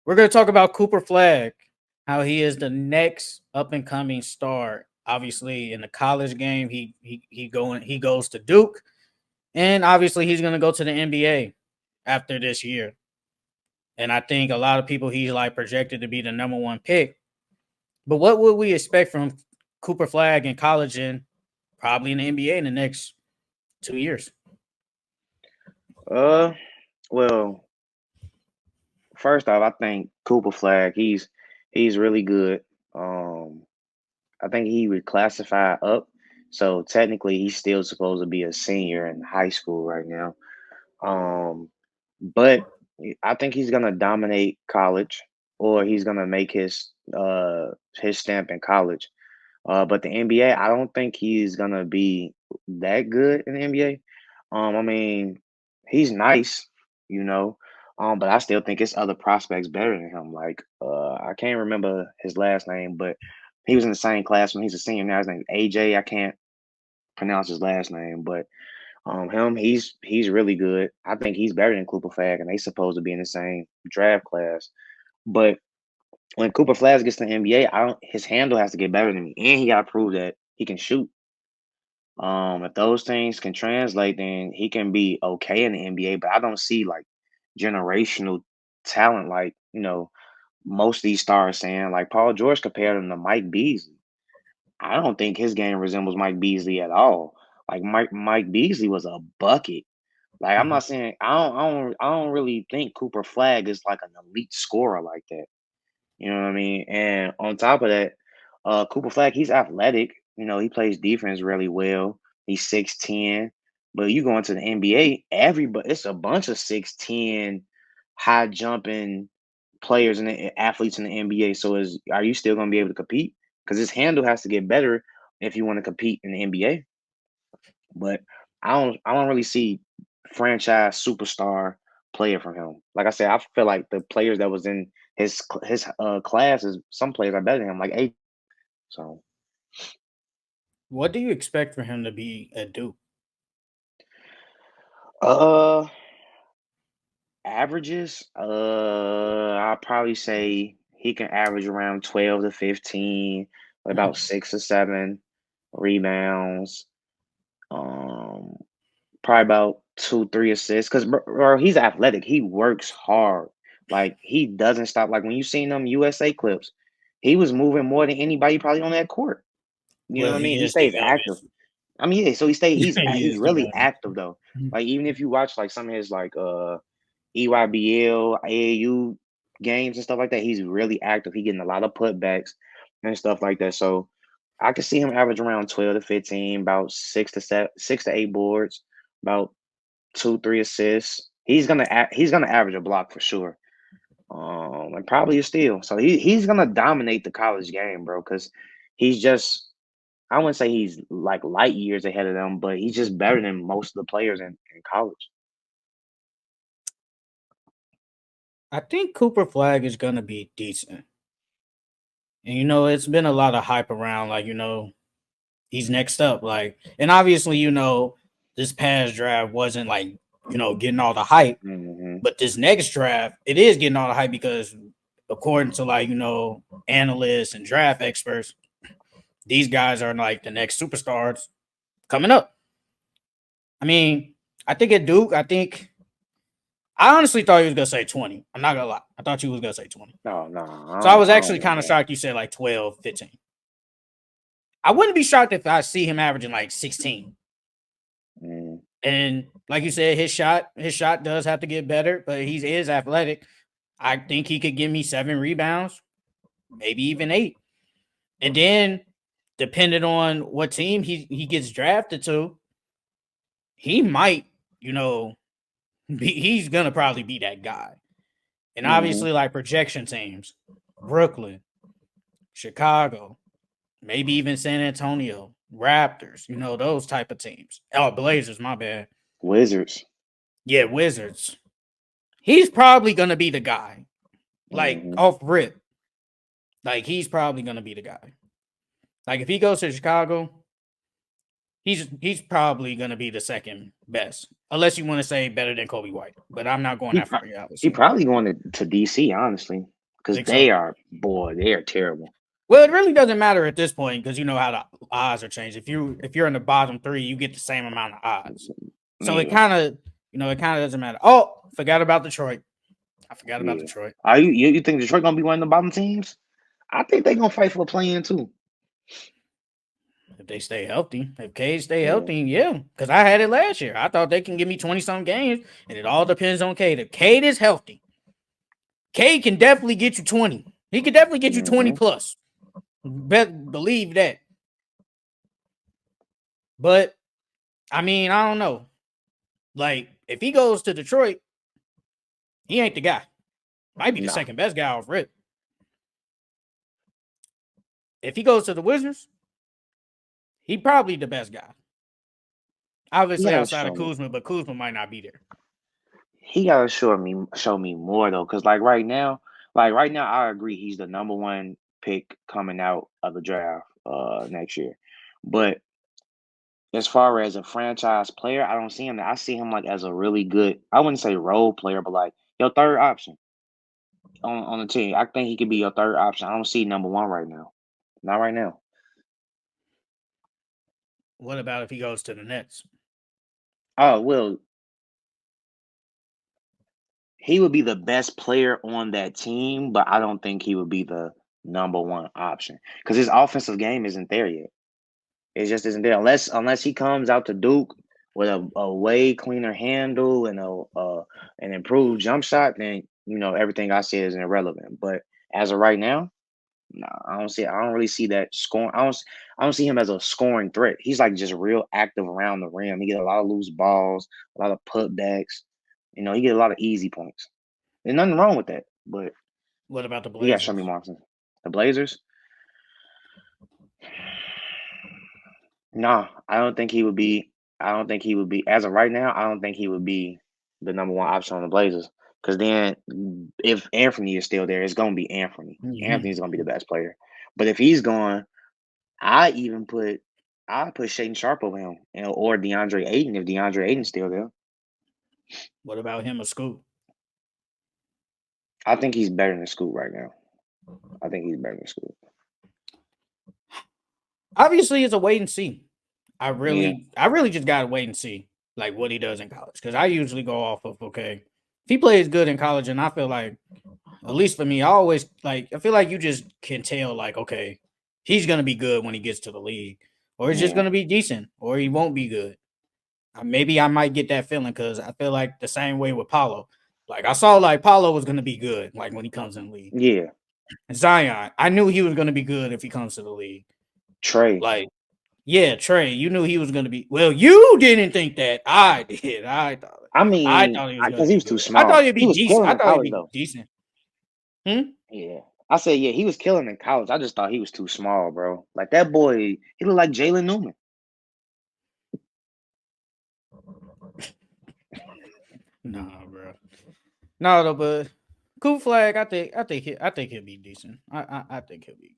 We're going to talk about Cooper Flagg, how he is the next up and coming star. Obviously, in the college game, he goes to Duke, and obviously he's going to go to the NBA after this year. And I think a lot of people he's like projected to be the number one pick. But what would we expect from Cooper Flagg in college and probably in the NBA in the next 2 years? Uh, well, first off, I think Cooper Flag, he's really good. Um, I think he would classify up, so technically he's still supposed to be a senior in high school right now. Um, but I think he's gonna dominate college, or he's gonna make his stamp in college. But the NBA, I don't think he's gonna be that good in the NBA. I mean, he's nice, you know. But I still think it's other prospects better than him. Like, I can't remember his last name, but he was in the same class when he's a senior now. His name's AJ. I can't pronounce his last name, but he's really good. I think he's better than Cooper Flag, and they supposed to be in the same draft class. But when Cooper Flag gets to the NBA, I don't his handle has to get better than me, and he got to prove that he can shoot. If those things can translate, then he can be okay in the NBA. But I don't see like generational talent, like most of these stars saying. Like Paul George compared him to Mike Beasley. I don't think his game resembles Mike Beasley at all. Like Mike Beasley was a bucket. Like I'm Mhm. not saying I don't really think Cooper Flag is like an elite scorer like that. You know what I mean? And on top of that, Cooper Flag, he's athletic. He plays defense really well. He's 6'10". But you go into the NBA, everybody it's a bunch of 6'10", high jumping players and athletes in the NBA. So are you still gonna be able to compete? Because his handle has to get better if you want to compete in the NBA. But I don't really see franchise superstar player from him. Like I said, I feel like the players that was in his classes, some players are better than him, like eight. So What do you expect for him to be at Duke? uh averages, I'll probably say he can average around 12 to 15, about Mm. 6 or 7 rebounds. Um Probably about 2, 3 assists. Cause bro, he's athletic. He works hard. Like he doesn't stop. Like when you seen them USA clips, he was moving more than anybody probably on that court. You know Well, what I mean? he He is the stays active. youngest. I mean, yeah. So He he's is the really youngest. active though. Mhm. Like even if you watch like some of his like EYBL, AAU games and stuff like that, he's really active. He getting a lot of putbacks and stuff like that. So I could see him average around 12 to 15, about 6 to 8 boards, about 2, 3 assists. He's gonna average a block for sure. And probably a steal. So he's gonna dominate the college game, bro. Because he's just I wouldn't say he's like light years ahead of them, but he's just better than most of the players in college. I think Cooper Flag is gonna be decent. And it's been a lot of hype around, like, he's next up. Like, and obviously, this past draft wasn't like, getting all the hype. Hmm. But this next draft, it is getting all the hype because according to like, analysts and draft experts, these guys are like the next superstars coming up. I mean, I think at Duke, I honestly thought he was gonna say 20. I'm not gonna lie. I thought you was gonna say 20. No, no, So I was I don't actually want kind of that. shocked you said like 12, 15. I wouldn't be shocked if I see him averaging like 16. Mm. And like you said, his shot does have to get better, but he is athletic. I think he could give me 7 rebounds, maybe even 8. And then depending on what team he gets drafted to, he might, you know, he's gonna probably be that guy. And Hmm. obviously, like projection teams, Brooklyn, Chicago, maybe even San Antonio, Raptors, those type of teams. Oh, Blazers, my bad. Wizards. Yeah, Wizards. He's probably gonna be the guy. Like Hmm. off rip. Like he's probably gonna be the guy. Like if he goes to Chicago, he's probably gonna be the second best. Unless you want to say better than Kobe White. But I'm not going He that pro- far, yeah, he obviously. probably going to DC, honestly. because Think so? they are terrible. Well, it really doesn't matter at this point because you know how the odds are changed. If you're in the bottom 3, you get the same amount of odds. So it Yeah, kind of doesn't matter. Oh, forgot about Detroit. I forgot about yeah. Detroit. Are you think Detroit gonna be one of the bottom teams? I think they're gonna fight for a play-in too. If they stay healthy, if Cade stay Yeah. healthy, yeah. Because I had it last year. I thought they can give me 20-some games, and it all depends on Cade. If Cade is healthy, Cade can definitely get you 20. He can definitely get you 20 Mm-hmm. plus. Believe that. But I mean, I don't know. Like, if he goes to Detroit, he ain't the guy. Might be the Nah. second best guy off rip. If he goes to the Wizards, he probably the best guy. He Obviously gotta outside of show me. Kuzma, but Kuzma might not be there. He gotta show me more though, because right now, I agree he's the number one pick coming out of the draft next year. But as far as a franchise player, I don't see him. I see him like as a really good. I wouldn't say role player, but like your third option on the team. I think he could be your third option. I don't see number one right now. Not right now. What about if he goes to the Nets? Oh well, he would be the best player on that team, but I don't think he would be the number one option because his offensive game isn't there yet. It just isn't there unless he comes out to Duke with a way cleaner handle and an improved jump shot. Then everything I said is irrelevant. But as of right now, no, I don't see. I don't really see that scoring. I don't see him as a scoring threat. He's like just real active around the rim. He get a lot of loose balls, a lot of putbacks. He get a lot of easy points. There's nothing wrong with that, but What about the you got to show me Blazers? Martin. The Blazers. No, I don't think he would be. I don't think he would be as of right now. I don't think he would be the number one option on the Blazers. Because then, if Anthony is still there, it's gonna be Anthony. Mm-hmm. Anthony's gonna be the best player. But if he's gone, I even put I put Shaden Sharp over him, or DeAndre Ayton if DeAndre Ayton's still there. What about him or Scoot? I think he's better than Scoot right now. I think he's better than Scoot. Obviously, it's a wait and see. I Yeah, really just gotta wait and see like what he does in college because I usually go off of if he plays good in college, and I feel like at least for me, I feel like you just can tell like okay, he's gonna be good when he gets to the league, or he's just yeah, gonna be decent, or he won't be good. Maybe I might get that feeling because I feel like the same way with Paulo. Like I saw like Paulo was gonna be good like when he comes in the league. yeah. And Zion, I knew he was gonna be good if he comes to the league. Trey. Like yeah, Trey, you knew he was going to be. Well, you didn't think that. I did. I I mean, thought he was going to because he be was too good. I thought small. he'd He be was decent. killing I in thought he'd college be though. decent. Hmm? Yeah. I said, yeah, he was killing in college. I just thought he was too small, bro. Like that boy, he looked like Jalen Newman. Nah, bro. No, though, but Cooper Flag, I think he'll be decent. I think he'll be